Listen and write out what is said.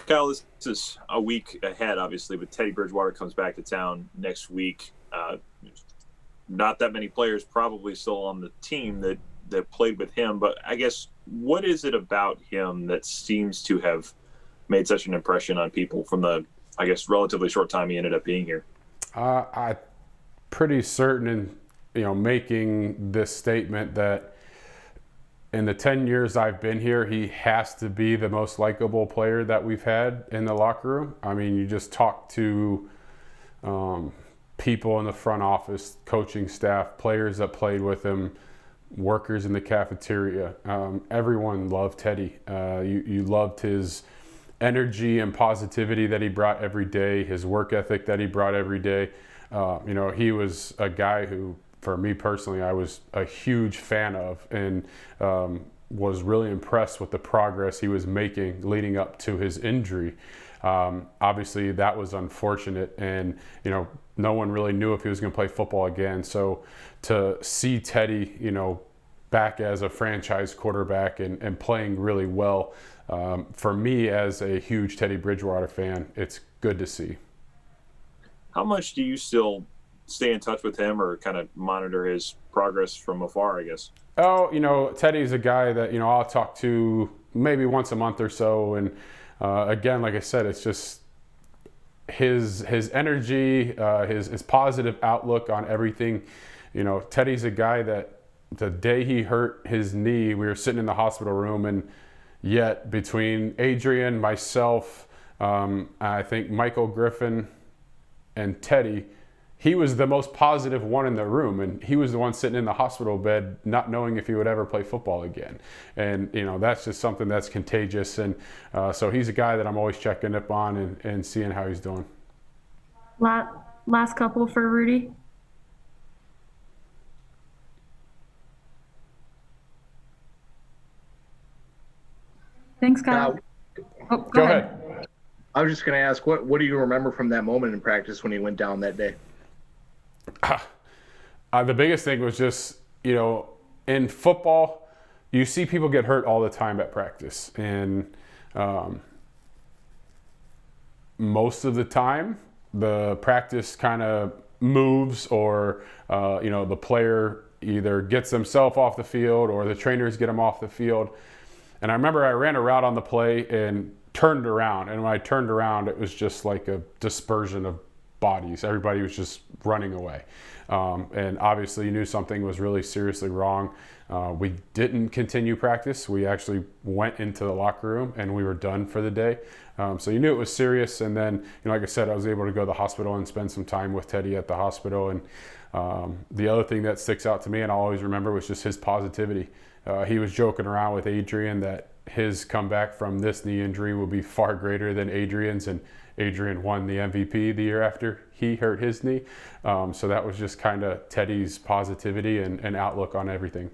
Kyle, this is a week ahead, obviously, but Teddy Bridgewater comes back to town next week. Not that many players probably still on the team that played with him, but I guess what is it about him that seems to have made such an impression on people from the, I guess, relatively short time he ended up being here? I'm pretty certain in, making this statement that in the 10 years I've been here, he has to be the most likable player that we've had in the locker room. I mean, you just talk to people in the front office, coaching staff, players that played with him, workers in the cafeteria. Everyone loved Teddy. You loved his energy and positivity that he brought every day, his work ethic that he brought every day. He was a guy who, for me personally, I was a huge fan of, and was really impressed with the progress he was making leading up to his injury. Obviously, that was unfortunate, and no one really knew if he was going to play football again. So to see Teddy, back as a franchise quarterback and playing really well, for me as a huge Teddy Bridgewater fan, it's good to see. How much do you still stay in touch with him or kind of monitor his progress from afar, I guess? Oh, Teddy's a guy that, I'll talk to maybe once a month or so. And again, like I said, it's just his energy, his positive outlook on everything. Teddy's a guy that the day he hurt his knee, we were sitting in the hospital room, and yet between Adrian, myself, I think Michael Griffin, and Teddy, he was the most positive one in the room, and he was the one sitting in the hospital bed not knowing if he would ever play football again. And that's just something that's contagious, and so he's a guy that I'm always checking up on and seeing how he's doing. Last couple for Rudy. Thanks, Kyle. Go ahead. I was just going to ask, what do you remember from that moment in practice when he went down that day? The biggest thing was just, in football, you see people get hurt all the time at practice. And most of the time, the practice kind of moves, or, the player either gets himself off the field or the trainers get him off the field. And I remember I ran a route on the play and turned around, and when I turned around, it was just like a dispersion of bodies. Everybody was just running away, and obviously you knew something was really seriously wrong. We didn't continue practice. We actually went into the locker room and we were done for the day. So you knew it was serious. And then, like I said, I was able to go to the hospital and spend some time with Teddy at the hospital. And the other thing that sticks out to me, and I'll always remember, was just his positivity. He was joking around with Adrian that his comeback from this knee injury will be far greater than Adrian's, and Adrian won the MVP the year after he hurt his knee. So that was just kind of Teddy's positivity and outlook on everything.